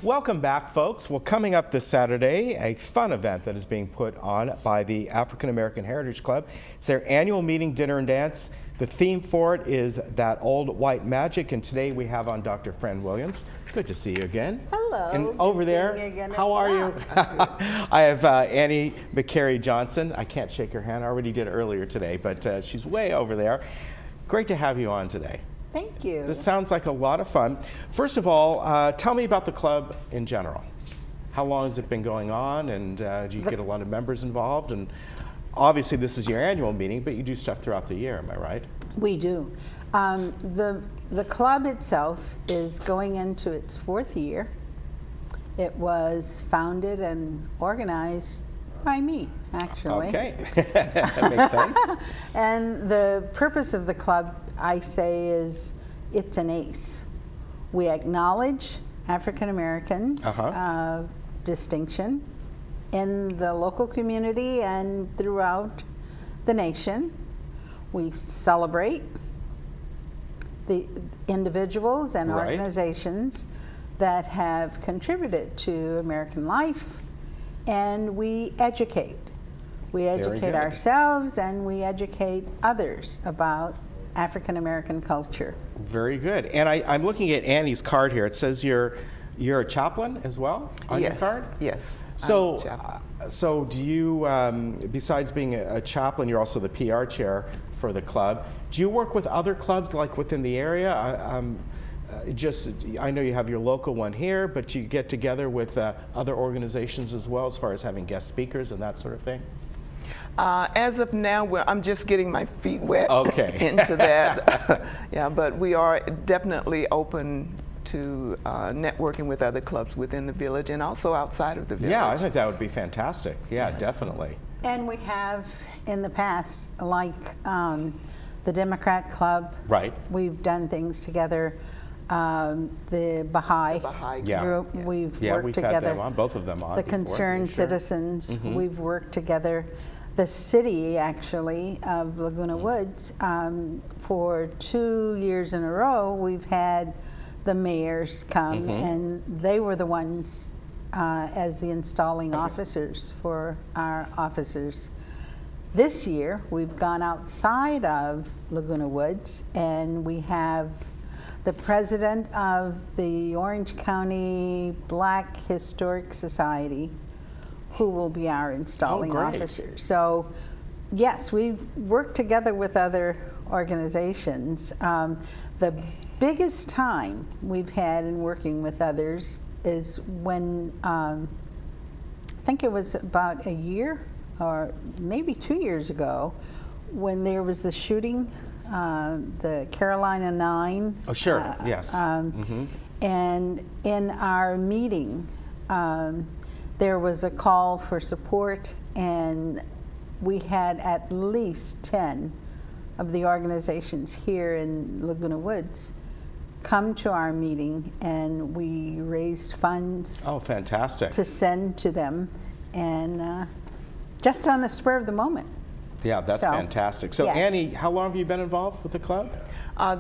Welcome back, folks. Well, coming up this Saturday, a fun event that is being put on by the African American Heritage Club. It's their annual meeting, dinner, and dance. The theme for it is That Old White Magic, and today we have on Dr. Fran Williams. Good to see you again. Hello. And over there, how are you? I have Annie McCary Johnson. I can't shake her hand. I already did earlier today, but she's way over there. Great to have you on today. Thank you. This sounds like a lot of fun. First of all, tell me about the club in general. How long has it been going on, and do you get a lot of members involved? And obviously this is your annual meeting, but you do stuff throughout the year, am I right? We do. The club itself is going into its 4th year. It was founded and organized by me, actually. Okay, that makes sense. And the purpose of the club, I say, is it's an ACE. We acknowledge African Americans' distinction in the local community and throughout the nation. We celebrate the individuals and organizations that have contributed to American life, and we educate. We educate ourselves and we educate others about African American culture. Very good. And I'm looking at Annie's card here. It says you're a chaplain as well on your card? Yes. So do you, besides being a chaplain, you're also the PR chair for the club. Do you work with other clubs like within the area? I know you have your local one here, but you get together with other organizations as well, as far as having guest speakers and that sort of thing? As of now, I'm just getting my feet wet into that. Yeah, but we are definitely open to networking with other clubs within the village and also outside of the village. Yeah, I think that would be fantastic. Yeah, yes. Definitely. And we have in the past, like the Democrat Club. Right. We've done things together. The Baha'i group, we've worked together. Had them on, both of them on. The Concerned Citizens, we've worked together. The city, actually, of Laguna Woods, for 2 years in a row, we've had the mayors come, and they were the ones as the installing officers for our officers. This year, we've gone outside of Laguna Woods, and we have the president of the Orange County Black Historic Society, who will be our installing officer. So, yes, we've worked together with other organizations. The biggest time we've had in working with others is when, I think it was about a year or maybe 2 years ago, when there was the shooting, the Carolina 9. Oh, sure, yes. And in our meeting, there was a call for support, and we had at least 10 of the organizations here in Laguna Woods come to our meeting, and we raised funds. Oh, fantastic. To send to them, and just on the spur of the moment. Yeah, that's fantastic. So, yes. Annie, how long have you been involved with the club?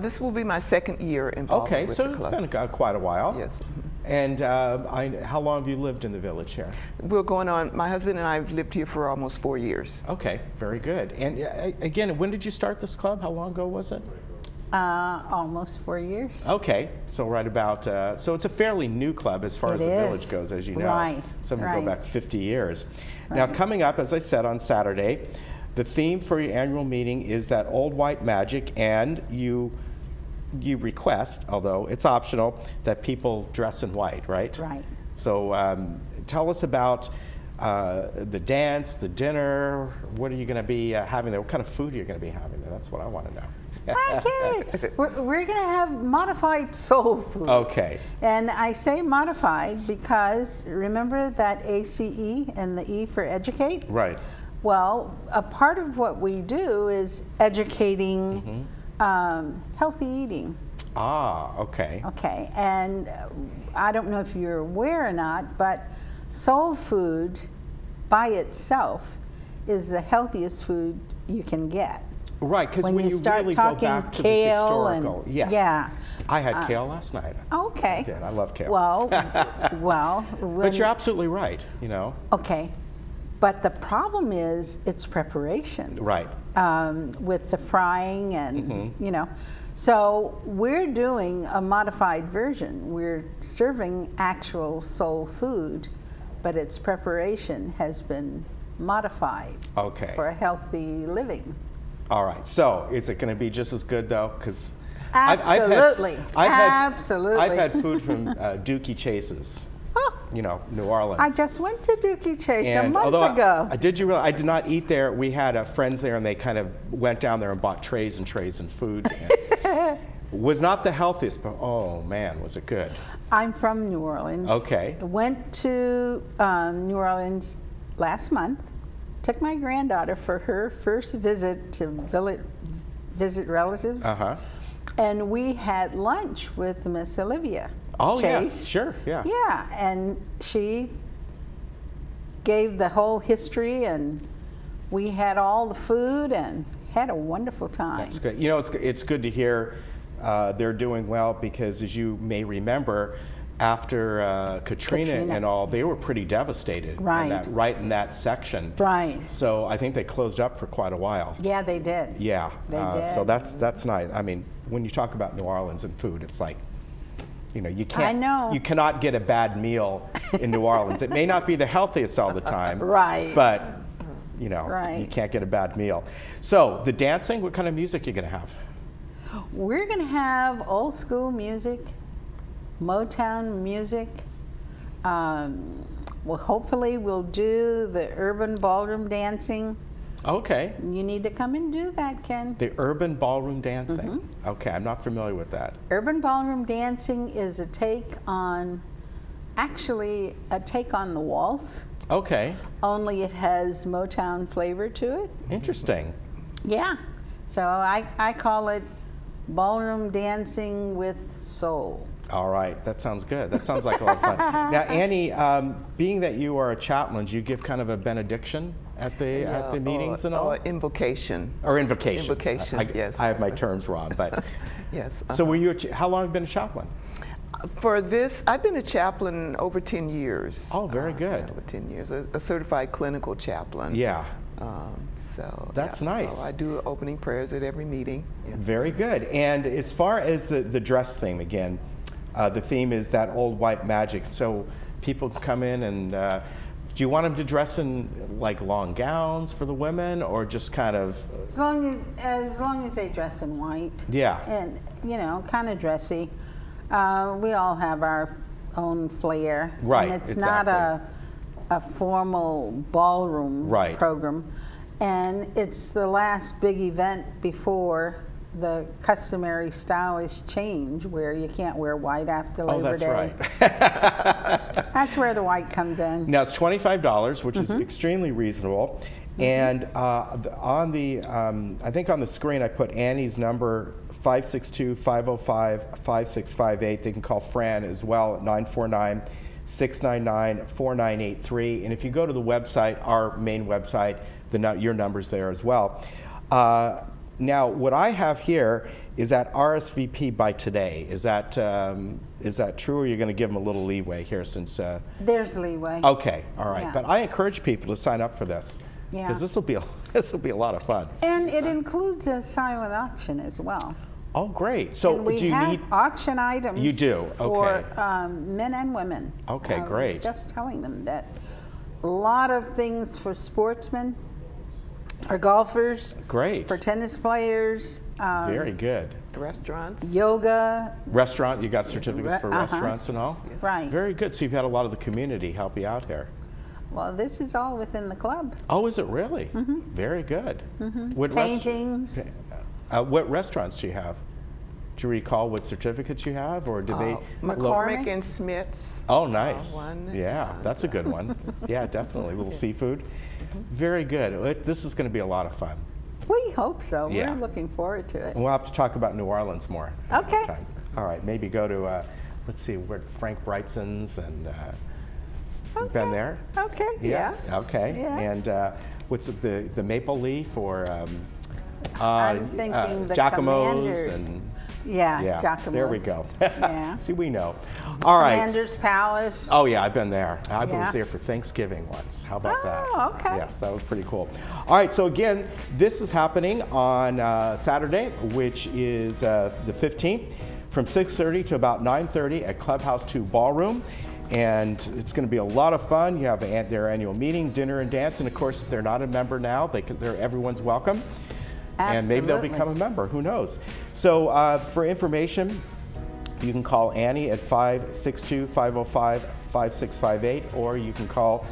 This will be my 2nd year involved with the club. Okay, so it's been quite a while. Yes. And how long have you lived in the village here? We're going on, my husband and I have lived here for almost 4 years. Okay, very good. And again, when did you start this club? How long ago was it? Almost 4 years. Okay, so right about, so it's a fairly new club as far as the village goes, as you know. Right. Some go back 50 years. Now, coming up, as I said, on Saturday, the theme for your annual meeting is That Old White Magic, and you request, although it's optional, that people dress in white, right? Right. So tell us about the dance, the dinner. What are you going to be having there? What kind of food are you going to be having there? That's what I want to know. Okay, we're going to have modified soul food. Okay. And I say modified because remember that ACE and the E for educate? Right. Well, a part of what we do is educating healthy eating. Ah, okay. Okay, and I don't know if you're aware or not, but soul food by itself is the healthiest food you can get. Right, because when you start really go talking back to the kale historical, and yes. yeah. I had kale last night. Okay. I did. I love kale. Well, But you're absolutely right, you know. okay. But the problem is its preparation. Right. With the frying and, Mm-hmm. you know. So we're doing a modified version. We're serving actual soul food, but its preparation has been modified Okay. for a healthy living. All right. So is it going to be just as good though? Because Absolutely. Absolutely. I've had food from Dookie Chase's. You know, New Orleans. I just went to Dookie Chase a month although ago. Did you realize I did not eat there? We had friends there, and they kind of went down there and bought trays and trays and food. Was not the healthiest, but oh man, was it good? I'm from New Orleans. Okay. Went to New Orleans last month. Took my granddaughter for her first visit to visit relatives. Uh-huh. And we had lunch with Miss Olivia. Oh, Chase. yes, sure, yeah. Yeah, and she gave the whole history, and we had all the food and had a wonderful time. That's good. You know, it's good to hear they're doing well because, as you may remember, after Katrina and all, they were pretty devastated. Right. Right in that section. Right. So I think they closed up for quite a while. Yeah, they did. Yeah. They did. So that's nice. I mean, when you talk about New Orleans and food, it's like, you know, you can't. I know. You cannot get a bad meal in New Orleans. It may not be the healthiest all the time. Right. But, you know, Right. you can't get a bad meal. So the dancing, what kind of music are you going to have? We're going to have old school music, Motown music. Well, hopefully we'll do the urban ballroom dancing. Okay. You need to come and do that, Ken. The urban ballroom dancing. Mm-hmm. Okay, I'm not familiar with that. Urban ballroom dancing is actually a take on the waltz, Okay. only it has Motown flavor to it. Interesting. Yeah. So I call it ballroom dancing with soul. All right, that sounds good. That sounds like a lot of fun. Now, Annie, being that you are a chaplain, do you give kind of a benediction at the meetings and all? Invocation. Or invocation. Invocation, yes. I have my terms wrong, but Yes. so were you? How long have you been a chaplain? For this, I've been a chaplain over 10 years. Oh, very good. Yeah, over 10 years, a certified clinical chaplain. Yeah. So That's nice. So I do opening prayers at every meeting. Yeah. Very good. And as far as the dress theme, again, the theme is that old white magic. So people come in and do you want them to dress in like long gowns for the women, or just kind of? As long as they dress in white. Yeah. And you know, kind of dressy. We all have our own flair. Right. And it's exactly. not a formal ballroom Right. program. And it's the last big event before the customary stylish change where you can't wear white after Labor Day. Oh, that's right. That's where the white comes in. Now it's $25, which Mm-hmm. is extremely reasonable. And on the, I think on the screen I put Annie's number, 562-505-5658. They can call Fran as well at 949-699-4983. And if you go to the website, our main website, your number's there as well. Now, what I have here is that RSVP by today. Is that true, or are you going to give them a little leeway here since? There's leeway. Okay, all right. Yeah. But I encourage people to sign up for this Yeah. because this will be a lot of fun. And it includes a silent auction as well. Oh, great. So And we do you have need? auction items. You do? For Okay. men and women. Okay, I was great. just telling them that a lot of things for sportsmen, or golfers, Great. for tennis players, Very good. Restaurants. yoga. Restaurant, you got certificates for Uh-huh. restaurants and all? Right. Very good. So you've had a lot of the community help you out here. Well, this is all within the club. Oh, is it really? Very good. What Paintings. what restaurants do you have? Do you recall what certificates you have, or did they? McCormick and Smith's. Oh, nice. One. Yeah, that's a good one. Yeah, definitely. A little seafood. Very good. This is going to be a lot of fun. We hope so. Yeah. We're looking forward to it. And we'll have to talk about New Orleans more. another Okay. time. All right, maybe go to, let's see, where Frank Brightson's and been there? Okay, yeah. Okay. Yeah. And what's it, the Maple Leaf or I'm thinking the Giacomo's Commanders. and Yeah, Giacomo's. there we go. Yeah. See, we know. All right. Commander's Palace. Oh yeah, I've been there. I Yeah. was there for Thanksgiving once. How about that? Oh, okay. Yes, that was pretty cool. All right, so again, this is happening on Saturday, which is the 15th, from 6:30 to about 9:30 at Clubhouse 2 Ballroom. And it's going to be a lot of fun. You have their annual meeting, dinner and dance, and of course, if they're not a member now, everyone's welcome. Absolutely. And maybe they'll become a member, who knows. So for information, you can call Annie at 562-505-5658, or you can call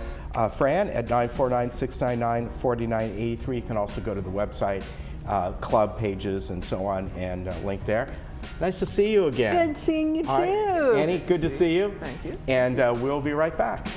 Fran at 949-699-4983. You can also go to the website, club pages and so on, and link there. Nice to see you again. Good seeing you too. All right. Annie, good to see you. Thank you. And we'll be right back.